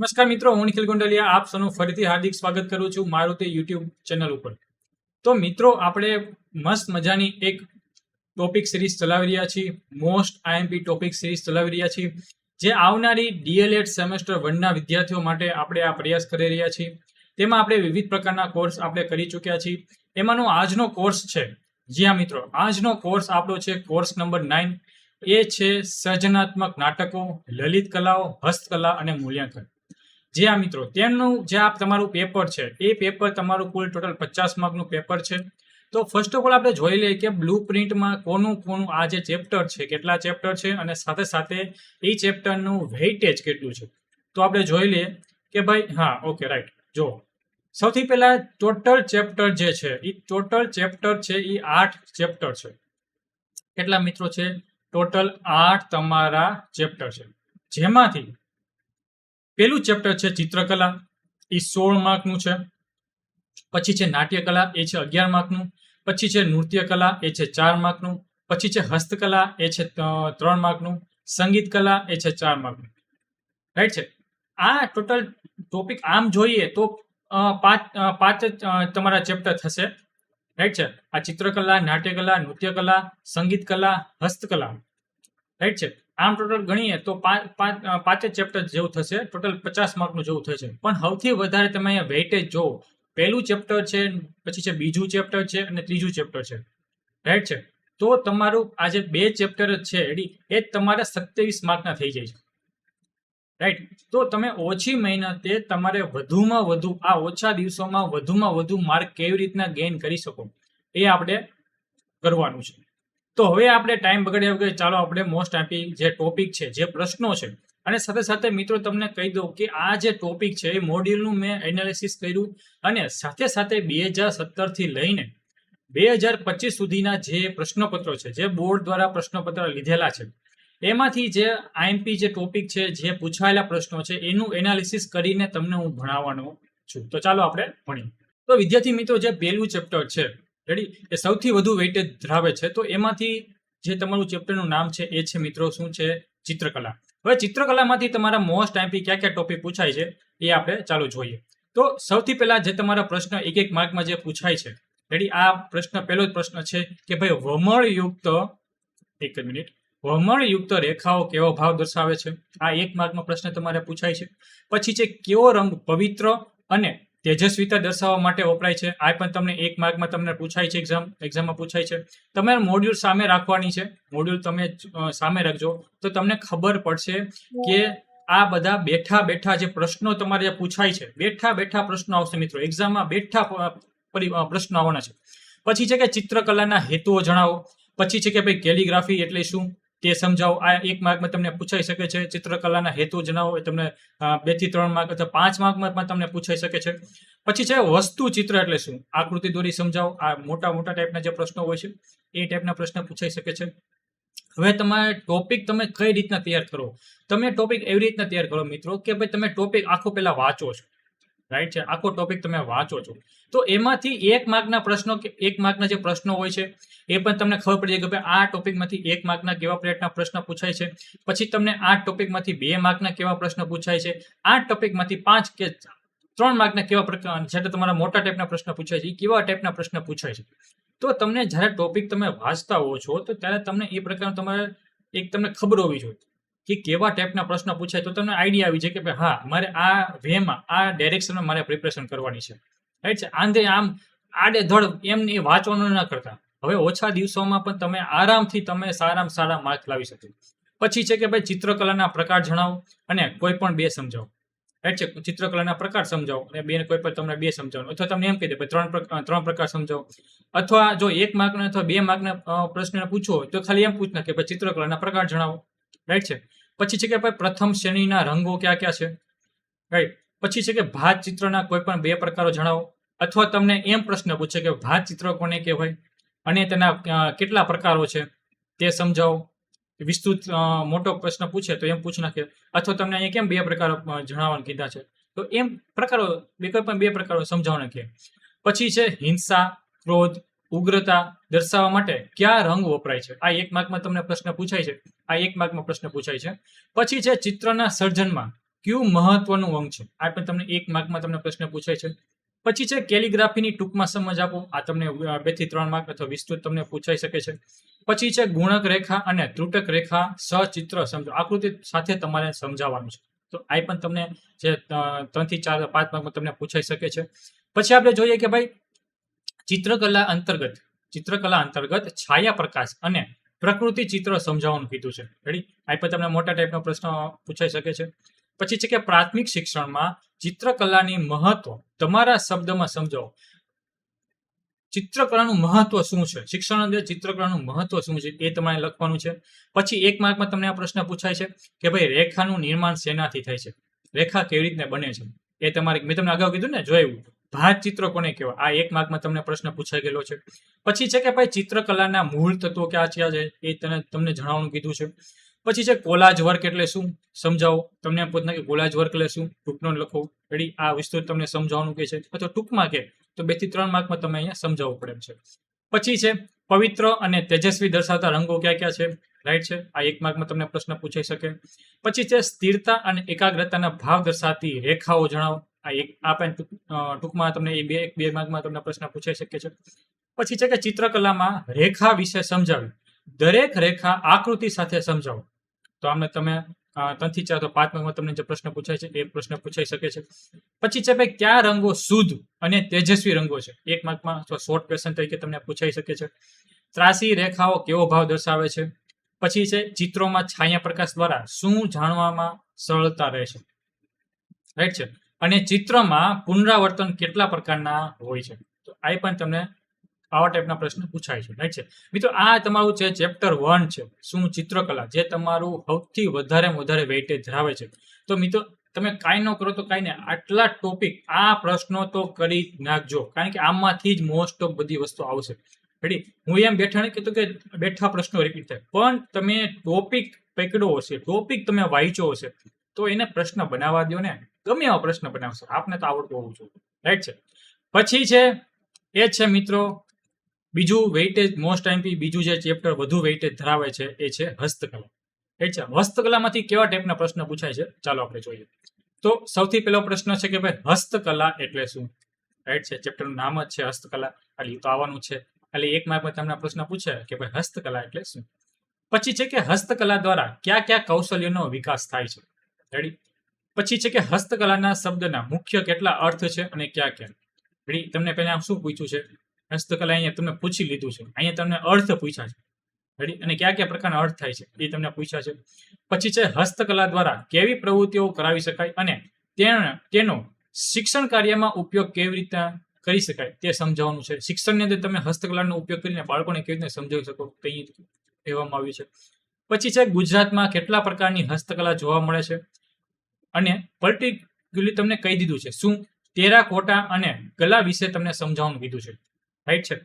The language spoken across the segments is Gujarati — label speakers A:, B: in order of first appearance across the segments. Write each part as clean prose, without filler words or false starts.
A: નમસ્કાર મિત્રો, હું નિખિલ ગોંડલિયા આપ સૌનું ફરીથી હાર્દિક સ્વાગત કરું છું મારુતિ યુટ્યુબ ચેનલ ઉપર. તો મિત્રો, આપણે મસ્ત મજાની એક ટોપિક સિરીઝ ચલાવી રહ્યા છીએ, મોસ્ટ આઈએમપી ટોપિક સિરીઝ ચલાવી રહ્યા છીએ, જે આવનારી ડીએલએડ સેમેસ્ટર 1ના વિદ્યાર્થીઓ માટે આપણે આ પ્રયાસ કરી રહ્યા છીએ. તેમાં આપણે વિવિધ પ્રકારના કોર્સ આપણે કરી ચૂક્યા છીએ. એમાંનો આજનો કોર્સ છે, જી હા મિત્રો, આજનો કોર્સ આપણો છે કોર્સ નંબર 9. એ છે સર્જનાત્મક નાટકો, લલિત કલાઓ, હસ્તકલા અને મૂલ્યાંકન. જી હા મિત્રો, તેમનું જે આ તમારું પેપર છે, એ પેપર તમારું કુલ ટોટલ 50 માર્કનું પેપર છે. તો ફર્સ્ટ ઓફ ઓલ આપણે જોઈ લઈએ કે બ્લુ પ્રિન્ટમાં કોનું આ જે ચેપ્ટર છે, કેટલા ચેપ્ટર છે, અને સાથે સાથે એ ચેપ્ટરનું વેઇટેજ કેટલું છે. તો આપણે જોઈ લઈએ કે ભાઈ, હા ઓકે રાઈટ. જો સૌથી પહેલા ટોટલ ચેપ્ટર જે છે, એ ટોટલ ચેપ્ટર છે એ 8 ચેપ્ટર છે. કેટલા મિત્રો છે? ટોટલ 8 તમારા ચેપ્ટર છે, જેમાંથી પેલું ચેપ્ટર છે ચિત્રકલા, એ 16 માર્કનું છે. પછી છે નાટ્યકલા, એ છે 11 માર્કનું. પછી છે નૃત્યકલા, એ છે 4 માર્કનું. પછી છે હસ્તકલા, એ છે 3 માર્કનું. સંગીત કલા, એ છે 4 માર્કનું. રાઈટ છે. આ ટોટલ ટોપિક આમ જોઈએ તો પાંચ તમારા ચેપ્ટર થશે. રાઈટ છે. આ ચિત્રકલા, નાટ્યકલા, નૃત્યકલા, સંગીત કલા, હસ્તકલા. રાઈટ છે. આમ ટોટલ ગણીએ તો પાંચ ચેપ્ટર જેવું થશે. ટોટલ 50 માર્કનું જેવું થશે. પણ સૌથી વધારે તમે અહીંયા વેઇટેજ જો પહેલું ચેપ્ટર છે, પછી છે બીજું ચેપ્ટર છે, અને ત્રીજું ચેપ્ટર છે. રાઈટ છે. તો તમારું આ જે 2 ચેપ્ટર છે એ તમારા 27 માર્કના થઈ જાય છે. રાઈટ. તો તમે ઓછી મહેનતે તમારે વધુમાં વધુ આ ઓછા દિવસોમાં વધુમાં વધુ માર્ક કેવી રીતના ગેઇન કરી શકો, એ આપણે કરવાનું છે. તો હવે આપણે ટાઈમ બગાડ્યા વગર ચાલો આપણે મોસ્ટ આઈએમપી જે ટોપિક છે, જે પ્રશ્નો છે, અને સાથે સાથે મિત્રો તમને કહી દઉં કે આ જે ટોપિક છે એ મોડ્યુલનું મેં એનાલિસિસ કર્યું, અને સાથે સાથે 2017 થી લઈને 2025 સુધીના જે પ્રશ્નપત્રો છે, જે બોર્ડ દ્વારા પ્રશ્નપત્ર લીધેલા છે, એમાંથી જે આઈએમપી જે ટોપિક છે, જે પૂછાયેલા પ્રશ્નો છે, એનું એનાલિસિસ કરીને તમને હું ભણાવવાનો છું. તો ચાલો આપણે ભણીએ. તો વિદ્યાર્થી મિત્રો, જે પહેલું ચેપ્ટર છે રેડી, એ સૌથી વધુ વેઇટેજ ધરાવે છે. તો એમાંથી જે તમારું ચેપ્ટરનું નામ છે એ છે મિત્રો શું છે? ચિત્રકલા. હવે ચિત્રકલામાંથી તમારા મોસ્ટ આઈએમપી કયા કયા ટોપિક પૂછાય છે એ આપણે ચાલો જોઈએ. તો સૌથી પહેલા જે તમારા પ્રશ્ન 1 માર્કમાં જે પૂછાય છે, રેડી, આ પ્રશ્ન પહેલો જ પ્રશ્ન છે કે ભાઈ વમળયુક્ત રેખાઓ કેવો ભાવ દર્શાવે છે? આ 1 માર્કનો પ્રશ્ન તમારે પૂછાય છે. પછી છે કેવો રંગ પવિત્ર અને તેજસ્વીતા દર્શાવવા માટે વપરાય છે? આ પણ તમને 1 માર્કમાં તમને પૂછાય છે, એક્ઝામમાં પૂછાય છે. તમારે મોડ્યુલ સામે રાખવાની છે, મોડ્યુલ તમે સામે રાખજો તો તમને ખબર પડશે કે આ બધા બેઠા જે પ્રશ્નો તમારે પૂછાય છે, બેઠા પ્રશ્નો આવશે મિત્રો, એક્ઝામમાં બેઠા પ્રશ્નો આવવાના છે. પછી છે કે ચિત્રકલાના હેતુઓ જણાવો. પછી છે કે ભાઈ કેલિગ્રાફી એટલે શું તે સમજાવો. આ 1 માર્કમાં તમને પૂછાઈ શકે છે. ચિત્રકલાના હેતુ જણાવો, એ તમને 2 થી 3 માર્ક અથવા 5 માર્કમાં પણ તમને પૂછાઈ શકે છે. પછી છે વસ્તુ ચિત્ર એટલે શું? આકૃતિ દોરી સમજાવો. આ મોટા ટાઈપના જે પ્રશ્નો હોય છે એ ટાઈપના પ્રશ્ન પૂછાઈ શકે છે. હવે તમારે ટોપિક તમે કઈ રીતના તૈયાર કરો? તમે ટોપિક એવી રીતના તૈયાર કરો મિત્રો કે ભાઈ તમે ટોપિક આખો પહેલા વાંચો છો. રાઈટ છે. આખો ટોપિક તમે વાંચો છો તો એમાંથી 1 માર્કના પ્રશ્નો કે 1 માર્કના જે પ્રશ્નો હોય છે એ પણ તમને ખબર પડી જાય કે ભાઈ આ ટોપિકમાંથી 1 માર્કના કેવા પ્રકારના પ્રશ્ન પૂછાય છે. પછી તમને આ ટોપિકમાંથી 2 માર્કના કેવા પ્રશ્ન પૂછાય છે. આ ટોપિકમાંથી 5 કે 3 માર્કના કેવા પ્રકાર, જ્યારે તમારા મોટા ટાઈપના પ્રશ્ન પૂછાય છે, એ કેવા ટાઈપના પ્રશ્ન પૂછાય છે. તો તમને જ્યારે ટોપિક તમે વાંચતા હો છો તો ત્યારે તમને એ પ્રકારનું તમારે તમને ખબર હોવી જોઈએ કે કેવા ટાઈપના પ્રશ્ન પૂછાય. તો તમને આઈડિયા આવી જાય કે ભાઈ હા, મારે આ વેમાં, આ ડાયરેક્શનમાં મારે પ્રિપરેશન કરવાની છે. રાઈટ છે. આમ આડેધડ એમ એ વાંચવાનું ના કરતા. હવે ઓછા દિવસોમાં પણ તમે આરામથી તમે સારામાં સારા માર્ક લાવી શકો. પછી છે કે ભાઈ ચિત્રકલાના પ્રકાર જણાવો અને કોઈ પણ 2 સમજાવો. રાઈટ છે. ચિત્રકલાના પ્રકાર સમજાવો અને કોઈ પણ તમને 2 સમજાવો, અથવા તમને એમ કહી દે 3 પ્રકાર સમજાવો. અથવા જો 1 માર્કના અથવા 2 માર્કના પ્રશ્ન પૂછો તો ખાલી એમ પૂછના કે ભાઈ ચિત્રકલાના પ્રકાર જણાવો. રાઈટ છે. પછી છે કે ભાઈ પ્રથમ શ્રેણીના રંગો કયા કયા છે? રાઈટ. પછી છે કે ભાત ચિત્રના કોઈ પણ 2 પ્રકારો જણાવો. અથવા તમને એમ પ્રશ્ન પૂછે કે ભાત ચિત્ર કોને કહેવાય અને તેના કેટલા પ્રકારો છે તે સમજાવો. વિસ્તૃત મોટો પ્રશ્ન પૂછે તો એમ પૂછ નાખે. અથવા તમને અહીંયા કેમ 2 પ્રકારો જણાવવાનું કીધા છે તો એમ પ્રકારો કોઈ પણ 2 પ્રકારો સમજાવવાના કહે. પછી છે હિંસા, ક્રોધ, ઉગ્રતા દર્શાવવા માટે કયા રંગ વપરાય છે? આ 1 માર્કમાં તમને પ્રશ્ન પૂછાય છે. આ 1 માર્કમાં પ્રશ્ન પૂછાય છે. પછી છે ચિત્રના સર્જનમાં કયું મહત્વનું અંગ છે? આ પણ તમને 1 માર્કમાં તમને પ્રશ્ન પૂછાય છે. પછી છે કેલિગ્રાફીની ટૂંકમાં સમજ આપો. આ તમને 2 થી 3 માર્ક અથવા વિસ્તૃત તમને પૂછાઈ શકે છે. પછી છે ગુણક રેખા અને ત્રુટક રેખા સચિત્ર સમજો. આકૃતિ સાથે તમારે સમજાવવાનું છે. તો આ પણ તમને જે 3 થી 4 5 માર્કમાં તમને પૂછાઈ શકે છે. પછી આપણે જોઈએ કે ભાઈ ચિત્રકલા અંતર્ગત છાયા પ્રકાશ અને પ્રકૃતિ ચિત્ર સમજાવવાનું કીધું છે. રેડી? આ પણ તમને મોટા ટાઈપનો પ્રશ્ન પૂછાઈ શકે છે. પછી છે કે પ્રાથમિક શિક્ષણમાં ચિત્રકલાની મહત્વ તમારા શબ્દમાં સમજાવો. ચિત્રકલાનું મહત્વ શું છે? શિક્ષણ અંદર ચિત્રકલાનું મહત્વ શું છે એ તમારે લખવાનું છે. પછી 1 માર્કમાં તમને આ પ્રશ્ન પૂછાય છે કે ભાઈ રેખાનું નિર્માણ શેનાથી થાય છે? રેખા કેવી રીતને બને છે? એ તમારે, મેં તમને અગાઉ કીધું ને, જોયું ભાત ચિત્ર કોને કહેવાય? આ 1 માર્કમાં તમને પ્રશ્ન પૂછાઈ ગયેલો છે. પછી છે કે ભાઈ ચિત્રકલાના મૂળ તત્વો ક્યાં છે એ તમને જણાવવાનું કીધું છે. પછી છે કોલાજ વર્ક એટલે શું સમજાવો. તમને પૂછે કે કોલાજ વર્ક એટલે શું, ટૂંકનો લખો. રેડી? આ વિસ્તૃત તમને સમજાવવાનું કે છે, અથવા ટૂંકમાં કે તો 2 થી 3 માર્કમાં તમે અહીંયા સમજાવવું પડે છે. પછી છે પવિત્ર અને તેજસ્વી દર્શાવતા રંગો ક્યાં ક્યાં છે? રાઈટ છે? આ 1 માર્કમાં તમને પ્રશ્ન પૂછાઈ શકે. પછી છે સ્થિરતા અને એકાગ્રતાના ભાવ દર્શાવતી રેખાઓ જણાવો. આ પણ ટૂંકમાં તમને 2 માર્કમાં તમને પ્રશ્ન પૂછાઈ શકે છે. પછી છે કે ચિત્રકલામાં રેખા વિશે સમજાવી. દરેક રેખા આકૃતિ સાથે સમજાવો. તો આમને તમે 3 થી 4 તો 5 માર્કમાં તમને જે પ્રશ્ન પૂછાય છે એ પ્રશ્ન પૂછાઈ શકે છે. પછી છે ભાઈ કયા રંગો શુદ્ધ અને તેજસ્વી રંગો છે? 1 માર્કમાં અથવા શોર્ટ ક્વેશ્ચન તરીકે તમને પૂછાઈ શકે છે. ત્રાસી રેખાઓ કેવો ભાવ દર્શાવે છે? પછી છે ચિત્રોમાં છાયા પ્રકાશ દ્વારા શું જાણવામાં સરળતા રહે છે? રાઈટ છે? અને ચિત્રમાં પુનરાવર્તન કેટલા પ્રકારના હોય છે? તો આ પણ તમને આવા ટાઈપના પ્રશ્ન પૂછાય છે. રાઈટ છે મિત્રો? આ તમારું છે ચેપ્ટર 1 છે, શું ચિત્રકલા, જે તમારું સૌથી વધારે વેઇટેજ ધરાવે છે. તો મિત્રો તમે કાંઈ ન કરો તો કાંઈ નહીં, આટલા ટોપિક, આ પ્રશ્નો તો કરી નાખજો, કારણ કે આમાંથી જ મોસ્ટ ઓફ બધી વસ્તુ આવશે. રેડી? હું એમ બેઠા પ્રશ્નો રિપીટ થાય, પણ તમે ટોપિક પકડ્યો હશે, ટોપિક તમે વાંચ્યો હશે, તો એને પ્રશ્ન બનાવવા દો ને. ગમે એવા પ્રશ્ન બનાવશે, આપને તો આવડતું હોવું જોઈએ. રાઈટ છે? પછી છે એ છે મિત્રો બીજું વેઇટેજ, મોસ્ટ આઈએમપી બીજું જે ચેપ્ટર વધુ વેઇટેજ ધરાવે છે એ છે હસ્તકલા. રાઈટ છે? હસ્તકલામાંથી કેવા ટાઈપના પ્રશ્ન પૂછાય છે ચાલો આપણે જોઈએ. તો સૌથી પહેલો પ્રશ્ન છે કે ભાઈ હસ્તકલા એટલે શું? રાઈટ છે? ચેપ્ટરનું નામ જ છે હસ્તકલા, એટલે તો આવવાનું છે. એટલે 1 માર્કમાં તમને પ્રશ્ન પૂછે કે ભાઈ હસ્તકલા એટલે શું. પછી છે કે હસ્તકલા દ્વારા કયા કૌશલ્યનો વિકાસ થાય છે? રેડી? પછી છે કે હસ્તકલાના શબ્દના મુખ્ય કેટલા અર્થ છે અને ક્યાં? રેડી? તમને પહેલા શું પૂછ્યું છે? હસ્તકલા અહીંયા તમને પૂછી લીધું છે, અહીંયા તમને અર્થ પૂછ્યા છે. રેડી? અને કયા પ્રકારના અર્થ થાય છે એ તમને પૂછ્યા છે. પછી છે હસ્તકલા દ્વારા કેવી પ્રવૃત્તિઓ કરાવી શકાય અને તેનો શિક્ષણ કાર્યમાં ઉપયોગ કેવી રીતે કરી શકાય તે સમજાવવાનું છે. શિક્ષણની અંદર તમે હસ્તકલાનો ઉપયોગ કરીને બાળકોને કેવી રીતે સમજાવી શકો તે કહેવામાં આવ્યું છે. પછી છે ગુજરાતમાં કેટલા પ્રકારની હસ્તકલા જોવા મળે છે અને પર્ટિક્યુલરલી તમને કહી દીધું છે શું ટેરાકોટા અને કલા વિશે તમને સમજાવવાનું કીધું છે. રાઈટ છે?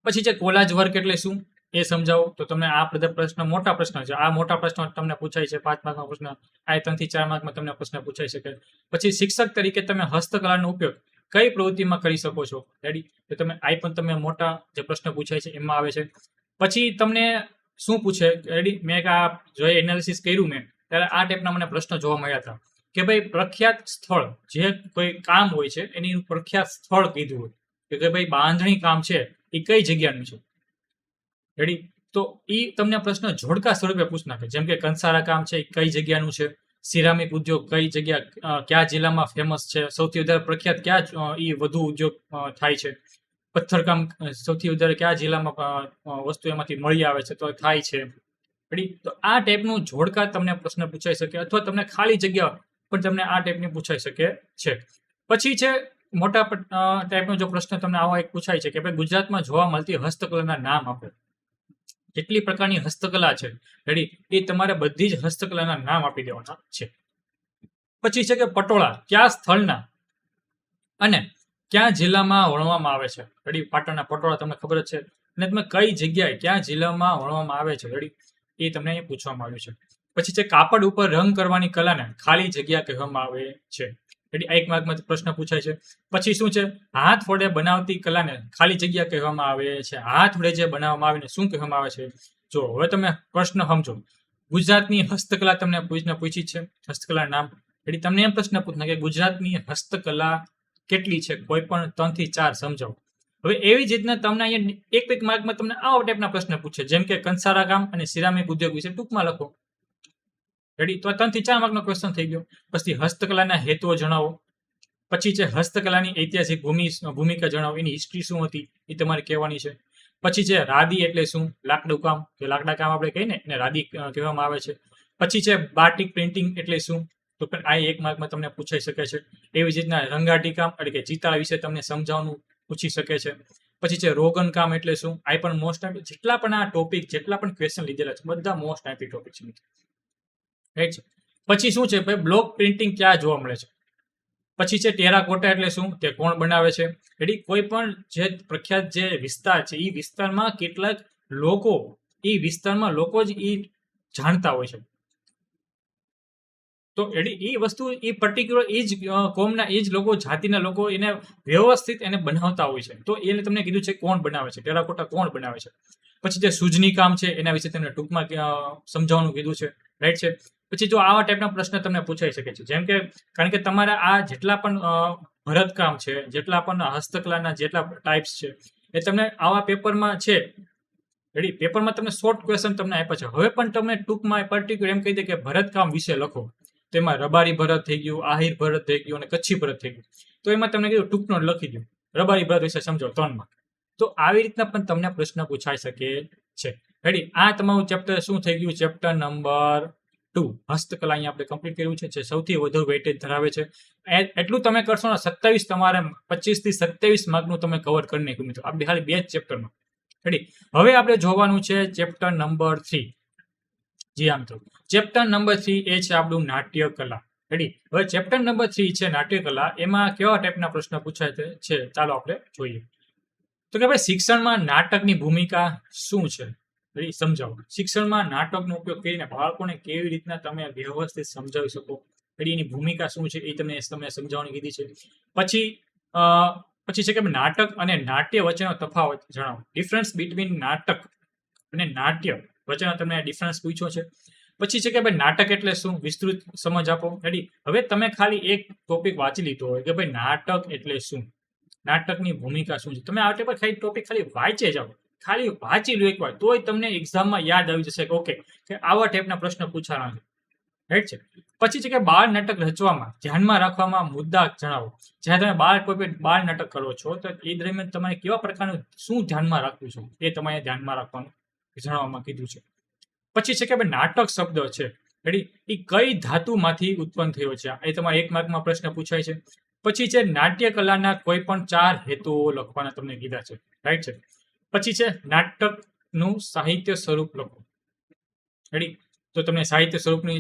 A: પછી છે કોલાજ વર્ક એટલે શું એ સમજાવો. તો તમને આ બધા પ્રશ્ન મોટા પ્રશ્ન છે, આ મોટા પ્રશ્નો તમને પૂછાય છે. 5 માર્કમાં પ્રશ્ન, આ 3 થી 4 માર્કમાં તમને પ્રશ્ન પૂછાઈ શકે. પછી શિક્ષક તરીકે તમે હસ્તકલાનો ઉપયોગ કઈ પ્રવૃત્તિમાં કરી શકો છો? રેડી? તો તમે આ પણ તમે મોટા જે પ્રશ્ન પૂછાય છે એમાં આવે છે. પછી તમને શું પૂછે? રેડી? મેં આ જો એનાલિસિસ કર્યું મેં, ત્યારે આ ટાઈપના મને પ્રશ્નો જોવા મળ્યા હતા કે ભાઈ પ્રખ્યાત સ્થળ, જે કોઈ કામ હોય છે એની પ્રખ્યાત સ્થળ કીધું હોય કે ભાઈ બાંધણી કામ છે એ કઈ જગ્યાનું છે. રેડી? તો એ તમને પ્રશ્ન જોડકા સ્વરૂપે પૂછી નાખે. જેમ કે કંસારા કામ છે એ કઈ જગ્યાનું છે, સિરામિક ઉદ્યોગ કઈ જગ્યા કયા જિલ્લામાં ફેમસ છે, સૌથી વધારે પ્રખ્યાત ક્યાં એ વધુ ઉદ્યોગ થાય છે, પથ્થરકામ સૌથી વધારે કયા જિલ્લામાં વસ્તુ એમાંથી મળી આવે છે તો થાય છે. રેડી? તો આ ટાઈપનું જોડકા તમને પ્રશ્ન પૂછાઈ શકે, અથવા તમને ખાલી જગ્યા પણ તમને આ ટાઈપની પૂછાઈ શકે છે. પછી છે મોટા ટાઈપનો જો પ્રશ્ન તમને આવો એક પૂછાય છે કે ભાઈ ગુજરાતમાં જોવા મળતી હસ્તકલાના નામ આપો. જેટલી પ્રકારની હસ્તકલા છે, રેડી, એ તમારે બધી જ હસ્તકલાના નામ આપી દેવાના છે. પછી છે કે પટોળા કયા સ્થળના અને કયા જિલ્લામાં વણવામાં આવે છે? રેડી? પાટણના પટોળા તમને ખબર જ છે. અને તમે કઈ જગ્યાએ કયા જિલ્લામાં વણવામાં આવે છે? રેડી? એ તમને અહીં પૂછવામાં આવ્યું છે. પછી છે કાપડ ઉપર રંગ કરવાની કલાને ખાલી જગ્યા કહેવામાં આવે છે. રેડી? 1 માર્કમાં પ્રશ્ન પૂછાય છે. પછી શું છે? હાથ વડે બનાવતી કલાને ખાલી જગ્યા કહેવામાં આવે છે. હાથ વડે જે બનાવવામાં આવે ને શું કહેવામાં આવે છે? જો હવે તમે પ્રશ્ન સમજો. ગુજરાતની હસ્તકલા તમને પૂછી છે, હસ્તકલા નામ. એટલે તમને એમ પ્રશ્ન પૂછના કે ગુજરાતની હસ્તકલા કેટલી છે, કોઈ પણ 3 થી 4 સમજાવો. હવે એવી જ રીતના તમને અહીંયા એક માર્કમાં તમને આવા ટાઈપના પ્રશ્ન પૂછે, જેમ કે કંસારા કામ અને સિરામિક ઉદ્યોગ વિશે ટૂંકમાં લખો. રેડી? તો 3 થી 4 માર્કનો ક્વેશ્ચન થઈ ગયો. પછી હસ્તકલાના હેતુઓ જણાવો. પછી છે હસ્તકલાની ઐતિહાસિક ભૂમિકા જણાવો, એની હિસ્ટ્રી શું હતી એ તમારે કહેવાની છે. પછી છે રાદી એટલે શું, લાકડું કામ, કે લાકડા કામ આપણે કહીએ ને એને રાદી કહેવામાં આવે છે. પછી છે બાટિક પ્રિન્ટિંગ એટલે શું, તો પણ આ 1 માર્કમાં તમને પૂછાઈ શકે છે. એવી જ રીતના રંગાટી કામ એટલે કે ચિતાર વિશે તમને સમજાવવાનું પૂછી શકે છે. પછી છે રોગન કામ એટલે શું, આ પણ મોસ્ટ આઈપી, જેટલા પણ આ ટોપિક, જેટલા પણ ક્વેશ્ચન લીધેલા છે બધા મોસ્ટ આઈપી ટોપિક છે, રાઈટ છે. પછી શું છે ભાઈ, બ્લોક પ્રિન્ટિંગ ક્યાં જોવા મળે છે. પછી છે ટેરાકોટા એટલે શું, તે કોણ બનાવે છે. એટલે કોઈ પણ જે પ્રખ્યાત જે વિસ્તાર છે એ વિસ્તારમાં કેટલાક લોકો, એ વિસ્તારમાં લોકો જ એ જાણતા હોય છે. તો એ વસ્તુ એ પર્ટિક્યુલર એ જ કોમના, એ જ લોકો, જાતિના લોકો એને વ્યવસ્થિત એને બનાવતા હોય છે. તો એને તમને કીધું છે કોણ બનાવે છે, ટેરાકોટા કોણ બનાવે છે. પછી જે સૂજની કામ છે એના વિશે તમને ટૂંકમાં સમજાવવાનું કીધું છે, રાઈટ છે. પછી જો આવા ટાઈપના પ્રશ્ન તમને પૂછાઈ શકે છે, જેમ કે કારણ કે તમારા આ જેટલા પણ ભરતકામ છે, જેટલા પણ હસ્તકલાના જેટલા ટાઈપ્સ છે, એ તમને આવા પેપરમાં છે. રેડી? પેપરમાં તમને શોર્ટ ક્વેશ્ચન તમને આપ્યા છે. હવે પણ તમને ટૂંકમાં પર્ટિક્યુલર એમ કહી દે કે ભરતકામ વિશે લખો. તો એમાં રબારી ભરત થઈ ગયું, આહિર ભરત થઈ ગયું અને કચ્છી ભરત થઈ ગયું. તો એમાં તમને કીધું ટૂંકનો લખી દો, રબારી ભરત વિશે સમજો 3 માર્ક. તો આવી રીતના પણ તમને પ્રશ્ન પૂછાઈ શકે છે. રેડી? આ તમારું ચેપ્ટર શું થઈ ગયું, ચેપ્ટર નંબર 2 હસ્તકલા અહીંયા આપણે કમ્પ્લીટ કર્યું છે, જે સૌથી વધુ વેઇટેજ ધરાવે છે. એટલું તમે કરશો ને 27 તમારે 25 થી 27 માર્કનું તમે કવર કરી નાખ્યું મિત્રો, આપણે ખાલી 2 જ ચેપ્ટરમાં. રેડી? હવે આપણે જોવાનું છે ચેપ્ટર નંબર 3. જી આમ તો ચેપ્ટર નંબર 3 એ છે આપણું નાટ્ય કલા. રેડી? હવે ચેપ્ટર નંબર 3 છે નાટ્ય કલા, એમાં કેવા ટાઈપના પ્રશ્ન પૂછાય છે ચાલો આપણે જોઈએ. તો કે ભાઈ શિક્ષણમાં નાટકની ભૂમિકા શું છે, સમજાવો. શિક્ષણમાં નાટકનો ઉપયોગ કરીને બાળકોને કેવી રીતના તમે વ્યવસ્થિત સમજાવી શકો, એની ભૂમિકા શું છે એ તમને સમજાવવાની કીધી છે. પછી છે કે નાટક અને નાટ્ય વચ્ચેનો તફાવત જણાવો. ડિફરન્સ બિટવીન નાટક અને નાટ્ય વચ્ચેનો તમને ડિફરન્સ પૂછ્યો છે. પછી છે કે ભાઈ નાટક એટલે શું, વિસ્તૃત સમજ આપો. રેડી? હવે તમે ખાલી એક ટોપિક વાંચી લીધો હોય કે ભાઈ નાટક એટલે શું, નાટકની ભૂમિકા શું છે, તમે આ ટેબલ ખાલી ટોપિક ખાલી વાંચે જાઓ, ખાલી વાંચી લો એકવાર, તોય તમને એક્ઝામમાં યાદ આવી જશે કે ઓકે કે આવા ટાઈપના પ્રશ્ન પૂછાના છે, રાઈટ છે. પછી છે કે બાળ નાટક રચવામાં ધ્યાનમાં રાખવામાં મુદ્દા જણાવો. જ્યારે તમે બાળ નાટક કરો છો તો એ દરમિયાન તમારે કેવા પ્રકારનું શું ધ્યાનમાં રાખવું છે એ તમારે ધ્યાનમાં રાખવાનું જણાવવામાં કીધું છે. પછી છે કે ભાઈ નાટક શબ્દ છે, રેડી, એ કઈ ધાતુમાંથી ઉત્પન્ન થયો છે, એ તમારે 1 માર્કમાં પ્રશ્ન પૂછાય છે. પછી છે નાટ્ય કલાના કોઈ પણ 4 હેતુઓ લખવાના તમને કીધા છે, રાઈટ છે. પછી છે નાટકનું સાહિત્ય સ્વરૂપ લખો. રેડી? તો તમને સાહિત્ય સ્વરૂપની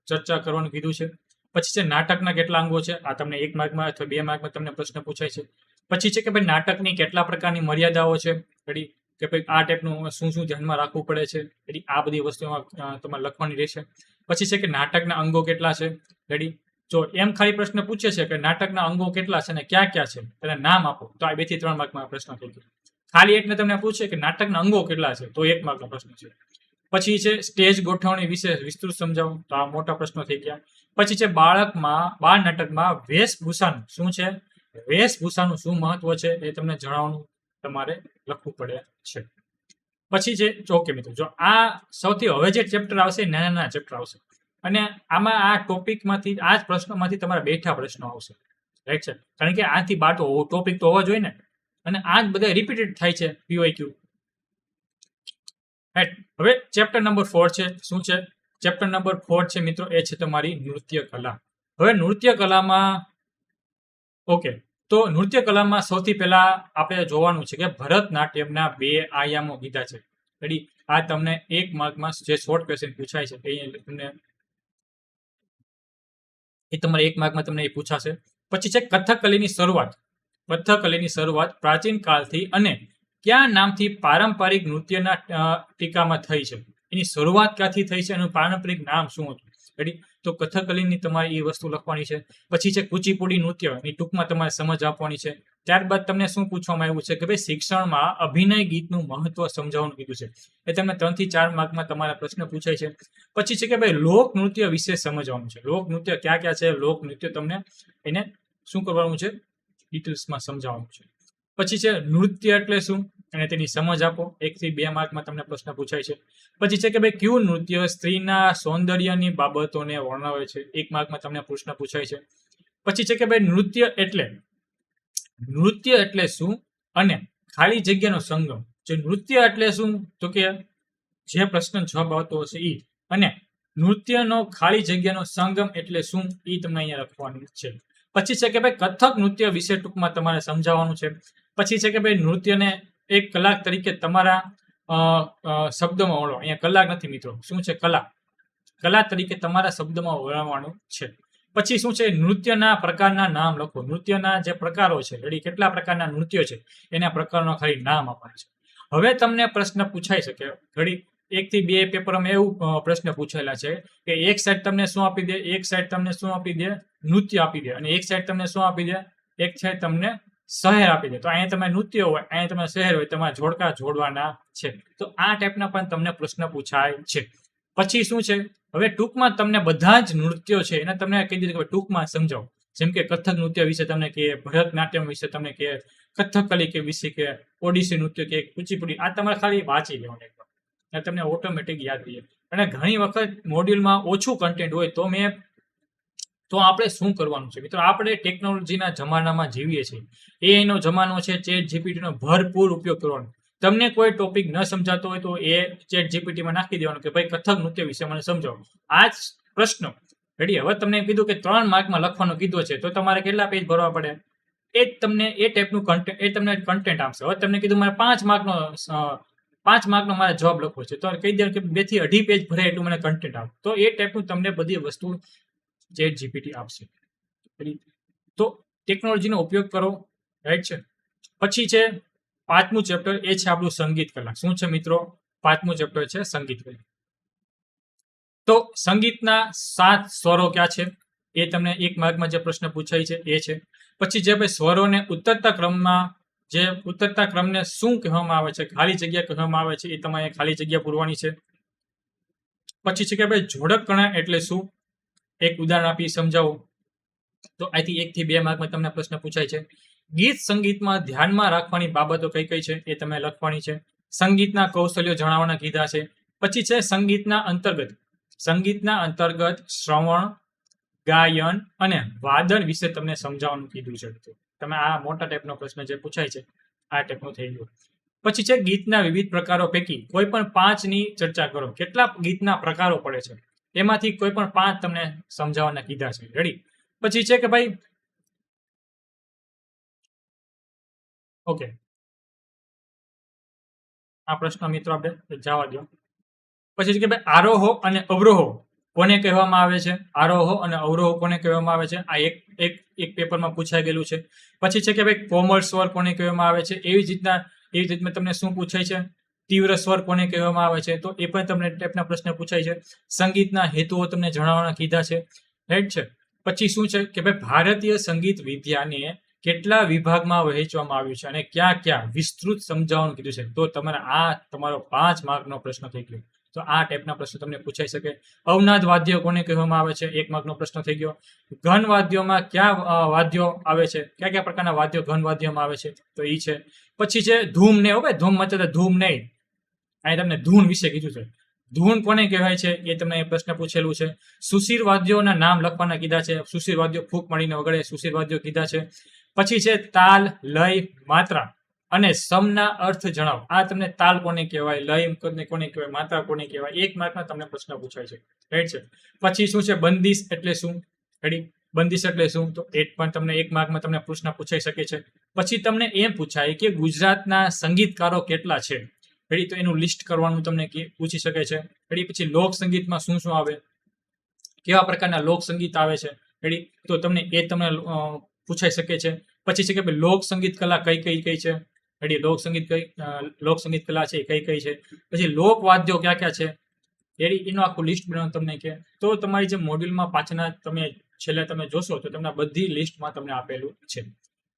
A: ચર્ચા કરવાનું કીધું છે. પછી છે નાટકના કેટલા અંગો છે, આ તમને 1 માર્કમાં અથવા 2 માર્કમાં તમને પ્રશ્ન પૂછાય છે. પછી છે કે ભાઈ નાટકની કેટલા પ્રકારની મર્યાદાઓ છે, રેડી, કે ભાઈ આ ટાઈપનું શું શું ધ્યાનમાં રાખવું પડે છે, રેડી, આ બધી વસ્તુમાં તમારે લખવાની રહેશે. પછી છે કે નાટકના અંગો કેટલા છે, રેડી. જો એમ ખાલી પ્રશ્ન પૂછે છે કે નાટકના અંગો કેટલા છે અને ક્યાં ક્યાં છે, તેના નામ આપો, તો આ 2 થી 3 માર્કમાં પ્રશ્ન થઈ ગયો. ખાલી એકને તમને પૂછે કે નાટકના અંગો કેટલા છે, તો 1 માર્કનો પ્રશ્ન છે. પછી છે સ્ટેજ ગોઠવણી વિશે વિસ્તૃત સમજાવો, તો આ મોટા પ્રશ્નો થઈ ગયા. પછી છે બાળ નાટકમાં વેશભૂષાનું શું છે, વેશભૂષાનું શું મહત્વ છે એ તમને જણાવવાનું તમારે લખવું પડે છે. પછી છે ઓકે મિત્રો, જો આ સૌથી હવે જે ચેપ્ટર આવશે નાના નાના ચેપ્ટર આવશે, અને આમાં આ ટોપિકમાંથી, આ જ પ્રશ્નોમાંથી તમારા બેઠા પ્રશ્નો આવશે, રાઈટ છે. કારણ કે આથી બાટો ટોપિક તો હોવા જોઈએ ને, અને આ જ બધા રિપીટેડ થાય છે PYQ, રાઈટ. હવે ચેપ્ટર નંબર 4 છે, શું છે ચેપ્ટર નંબર 4 છે મિત્રો, એ છે તમારી નૃત્ય કલા. હવે નૃત્ય કલામાં ઓકે, તો નૃત્ય કલામાં સૌથી પહેલા આપણે જોવાનું છે કે ભરતનાટ્યમના 2 આયામો કીધા છે, રેડી. આ તમને 1 માર્કમાં જે શોર્ટ ક્વેશ્ચન પૂછાય છે એ તમારે 1 માર્કમાં તમને એ પૂછાશે. પછી છે કથકલીની શરૂઆત પ્રાચીન કાળથી અને કયા નામથી પારંપરિક નૃત્યના ટીકામાં થઈ છે, એની શરૂઆત ક્યાંથી થઈ છે, એનું પારંપરિક નામ શું હતું, રેડી. તો કથકલીની તમારે એ વસ્તુ લખવાની છે. પછી છે કુચીપુડી નૃત્ય, એ ટૂંકમાં તમારે સમજ આપવાની છે. ત્યારબાદ તમને શું પૂછવામાં આવ્યું છે કે ભાઈ શિક્ષણમાં અભિનય ગીતનું મહત્વ સમજાવવાનું કીધું છે. એ તમને 3 થી 4 માર્કમાં તમારા પ્રશ્ન પૂછાય છે. પછી છે કે ભાઈ લોક નૃત્ય વિશે સમજવાનું છે. લોક નૃત્ય ક્યાં ક્યાં છે, લોક નૃત્ય તમને એને શું કરવાનું છે, ડિટેલ્સમાં સમજાવવાનું છે. પછી છે નૃત્ય એટલે શું અને તેની સમજ આપો. 1 થી 2 માર્કમાં તમને પ્રશ્ન પૂછાય છે. પછી છે કે ભાઈ કયું નૃત્ય સ્ત્રીના સૌંદર્યની બાબતોને વર્ણવે છે. 1 માર્કમાં તમને પ્રશ્ન પૂછાય છે. પછી છે કે ભાઈ નૃત્ય એટલે શું અને ખાલી જગ્યાનો સંગમ. જે નૃત્ય એટલે શું તો કે જે પ્રશ્ન જવાબ આવતો હશે એ, અને નૃત્યનો ખાલી જગ્યાનો સંગમ એટલે શું એ તમને અહીંયા લખવાનું છે. પછી છે કે ભાઈ કથક નૃત્ય વિશે ટૂંકમાં તમારે સમજાવવાનું છે. પછી છે કે ભાઈ નૃત્યને એક કલાક તરીકે તમારા શબ્દમાં વળો. અહીંયા કલાક નથી મિત્રો, શું છે, કલા તરીકે તમારા શબ્દમાં વળવાનું છે. પછી શું છે, નૃત્યના પ્રકારના નામ લખો. નૃત્યના જે પ્રકારો છે, રેડી, કેટલા પ્રકારના નૃત્ય છે એના પ્રકારના ખાલી નામ આપવાના છે. હવે તમને પ્રશ્ન પૂછાઈ શકે, ઘડી 1 થી 2 પેપરમાં એવું પ્રશ્ન પૂછાયેલા છે કે એક સાઈડ તમને શું આપી દે, એક સાઈડ તમને શું આપી દે, નૃત્ય આપી દે, અને એક સાઈડ તમને શું આપી દે, એક સાઈડ તમને શહેર આપી દે. તો અહીંયા તમે નૃત્ય હોય, અહીંયા તમે શહેર હોય, તમારે જોડકા જોડવાના છે. તો આ ટાઈપના પણ તમને પ્રશ્ન પૂછાય છે. પછી શું છે, હવે ટૂંકમાં તમને બધા જ નૃત્યો છે એને તમને કહી દીધું કે ટૂંકમાં સમજાવો. જેમ કે કથક નૃત્ય વિશે તમને કહે, ભરતનાટ્યમ વિશે તમને કહે, કથકલી કે વિશે કે, ઓડિસી નૃત્ય કે, કુચીપુડી, આ તમારે ખાલી વાંચી લેવાનું એકવાર, એટલે તમને ઓટોમેટિક યાદ રહે. અને ઘણી વખત મોડ્યુલમાં ઓછું કન્ટેન્ટ હોય તો આપણે શું કરવાનું છે મિત્રો, આપણે ટેકનોલોજીના જમાનામાં જીવીએ છીએ. એઆઈનો જમાનો છે, ચેટ જીપીટીનો ભરપૂર ઉપયોગ કરવાનો. તમને કોઈ ટોપિક ન સમજાતો હોય તો એ ચેટ જીપીટીમાં નાખી દેવાનું કે ભાઈ કથક નૃત્ય વિશે મને સમજાવો. આ જ પ્રશ્ન રેડી. હવે તમને કીધું કે 3 માર્કમાં લખવાનું કીધું છે, તો તમારે કેટલા પેજ ભરવા પડે, એ તમને એ ટાઈપનું કન્ટેન્ટ, એ તમને કન્ટેન્ટ આપશે. હવે તમને કીધું મારે 5 માર્કનો મારે જવાબ લખવો છે, તો કહી દે કે 2 થી 2.5 પેજ ભરે એટલું મને કન્ટેન્ટ આપો. તો એ ટાઈપનું તમને બધી વસ્તુ ચેટ જીપીટી આપશે. તો ટેકનોલોજીનો ઉપયોગ કરો, રાઈટ છે. પછી છે 5મું ચેપ્ટર, એ છે આપણું સંગીત કલા. શું છે મિત્રો, 5મું ચેપ્ટર છે સંગીત કલા. તો સંગીતના 7 સ્વરો ક્યાં છે એ તમને 1 માર્કમાં જે પ્રશ્ન પૂછાય છે એ છે. પછી જે ભાઈ સ્વરોને ઉતરતા ક્રમને શું કહેવામાં આવે છે, ખાલી જગ્યા કહેવામાં આવે છે, એ તમારે ખાલી જગ્યા પૂરવાની છે. પછી છે કે ભાઈ જોડક કણા એટલે શું, એક ઉદાહરણ આપી સમજાવો. તો અહીંથી 1 થી 2 માર્કમાં તમને પ્રશ્ન પૂછાય છે. ગીત સંગીતમાં ધ્યાનમાં રાખવાની બાબતો કઈ કઈ છે એ તમે લખવાની છે. સંગીતના કૌશલ્યો જણાવવાના કીધા છે. પછી છે સંગીતના અંતર્ગત શ્રવણ, ગાયન અને વાદન વિશે તમને સમજાવવાનું કીધું છે. તમે આ મોટા ટાઈપનો પ્રશ્ન જે પૂછાય છે આ ટાઈપનો થઈ ગયો. પછી છે ગીતના વિવિધ પ્રકારો પૈકી કોઈ પણ 5ની ચર્ચા કરો. કેટલા ગીતના પ્રકારો પડે છે એમાંથી કોઈ પણ 5 તમને સમજાવવાના કીધા છે, રેડી. પછી છે કે ભાઈ ઓકે, આ પ્રશ્ન મિત્રો આપણે જવા દો. પછી છે કે ભાઈ આરોહો અને અવરોહો કોને કહેવામાં આવે છે, આરોહો અને અવરોહો કોને કહેવામાં આવે છે, આ એક પેપરમાં પૂછાઈ ગયેલું છે. પછી છે કે ભાઈ કોમળ સ્વર કોને કહેવામાં આવે છે, એવી જ રીતના તમને શું પૂછાય છે, તીવ્ર સ્વર કોને કહેવામાં આવે છે, તો એ પણ તમને ટાઈપના પ્રશ્ન પૂછાય છે. સંગીતના હેતુઓ તમને જણાવવાના કીધા છે, રાઈટ છે. પછી શું છે કે ભાઈ ભારતીય સંગીત વિદ્યાને કેટલા વિભાગમાં વહેંચવામાં આવ્યું છે અને ક્યાં ક્યાં વિસ્તૃત સમજાવવાનું કીધું છે. તો તમારો 5 માર્કનો પ્રશ્ન થઈ ગયો. તો આ ટાઈપના પ્રશ્નો તમને પૂછાઈ શકે. અવનાદ વાદ્યો કોને કહેવામાં આવે છે, 1 માર્કનો પ્રશ્ન થઈ ગયો. ઘન વાદ્યોમાં કયા વાદ્યો આવે છે, કયા કયા પ્રકારના વાદ્યો ઘન વાદ્યોમાં આવે છે, તો એ છે. પછી છે ધૂમ ને, હવે ધૂમ મતલબ ધૂમ નહીં, અહીં તમને ધૂન વિશે કીધું છે. ધૂન કોને કહેવાય છે એ તમને પ્રશ્ન પૂછેલું છે. સુશીર વાદ્યોના નામ લખવાના કીધા છે. સુશીર વાદ્યો ફૂંક મળીને વગડે, સુશીર વાદ્યો કીધા છે. પછી છે તાલ, લય, માત્રા અને સમના અર્થ જણાવો. આ તમને તાલ કોને કહેવાય, લય કોને કહેવાય, માત્રા કોને કહેવાય, 1 માર્કમાં તમને પ્રશ્ન પૂછાય છે, રાઈટ છે. પછી શું છે બંદિશ એટલે શું, રેડી, બંદિશ એટલે શું, તો એ પણ તમને 1 માર્કમાં તમને પ્રશ્ન પૂછાઈ શકે છે. પછી તમને એમ પૂછાય કે ગુજરાતના સંગીતકારો કેટલા છે, રેડી, તો એનું લિસ્ટ કરવાનું તમને પૂછી શકે છે, રેડી. પછી લોક સંગીતમાં શું શું આવે, કેવા પ્રકારના લોક સંગીત આવે છે, રેડી, તો તમને પૂછાઈ શકે છે. પછી છે કે ભાઈ લોક સંગીત કલા કઈ છે, રેડી, લોક સંગીત કલા છે કઈ છે. પછી લોકવાદ્યો ક્યાં ક્યાં છે એનું આખું લિસ્ટ બનાવવાનું તમને કે તો તમારી જે મોડ્યુલમાં પાછળના તમે છેલ્લે તમે જોશો તો તમને બધી લિસ્ટમાં તમને આપેલું છે.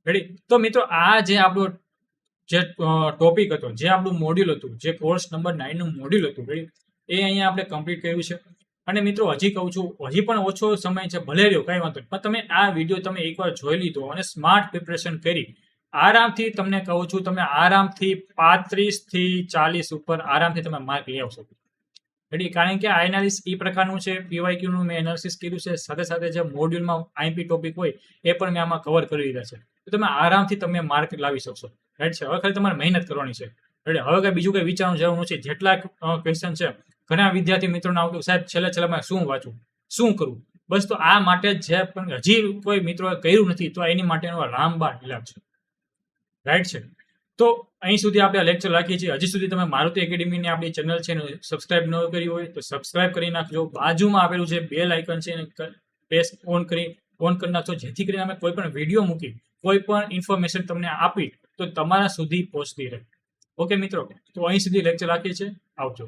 A: રેડી? તો મિત્રો આ જે આપણો જે ટોપિક હતો, જે આપણું મોડ્યુલ હતું, જે કોર્સ નંબર 9 નું મોડ્યુલ હતું, રેડી, એ અહીંયા આપણે કમ્પ્લીટ કર્યું છે. અને મિત્રો હજી કહું છું, હજી પણ ઓછો સમય છે, ભલે રહ્યો કાંઈ વાંધો નહીં, પણ તમે આ વિડીયો તમે એકવાર જોઈ લીધો અને સ્માર્ટ પ્રિપરેશન કરી આરામથી તમને કહું છું, તમે આરામથી 35 થી 40 ઉપર આરામથી તમે માર્ક લઈ આવશો. રેડી? કારણ કે આ એનાલિસિસ એ પ્રકારનું છે, પીવાયક્યુ નું મેં એનાલિસિસ કર્યું છે, સાથે સાથે જે મોડ્યુલમાં આઈએમપી ટોપિક હોય એ પણ મેં આમાં કવર કરી દીધા છે. તો તમે આરામથી તમે માર્ક લાવી શકશો. રાઈટ છે? હવે ખાલી તમારે મહેનત કરવાની છે. રેડી? હવે કઈ બીજું કઈ વિચારવાનું જરૂર નથી. જેટલા ક્વેશ્ચન છે, ઘણા વિદ્યાર્થી મિત્રોને આવતું, સાહેબ છેલ્લે શું વાંચવું, શું કરવું? બસ તો આ માટે જ છે, પણ હજી કોઈ મિત્રોએ કર્યું નથી તો એની માટેનો રામબાણ ઇલાજ છે. રાઈટ છે? તો અહીં સુધી આપણે લેક્ચર રાખીએ છીએ. હજી સુધી તમે મારુતિ એકેડેમીની આપણી ચેનલ છે એને સબસ્ક્રાઇબ ન કરી હોય તો સબસ્ક્રાઇબ કરી નાખજો. બાજુમાં આવેલું છે બેલ આઇકન છે એને પ્રેસ ઓન કરી નાખજો, જેથી કરીને અમે કોઈ પણ વિડીયો મૂકી, કોઈ પણ ઇન્ફોર્મેશન તમને આપી તો તમારા સુધી પહોંચતી રહે. ઓકે મિત્રો, તો અહીં સુધી લેક્ચર રાખીએ છીએ. આવજો.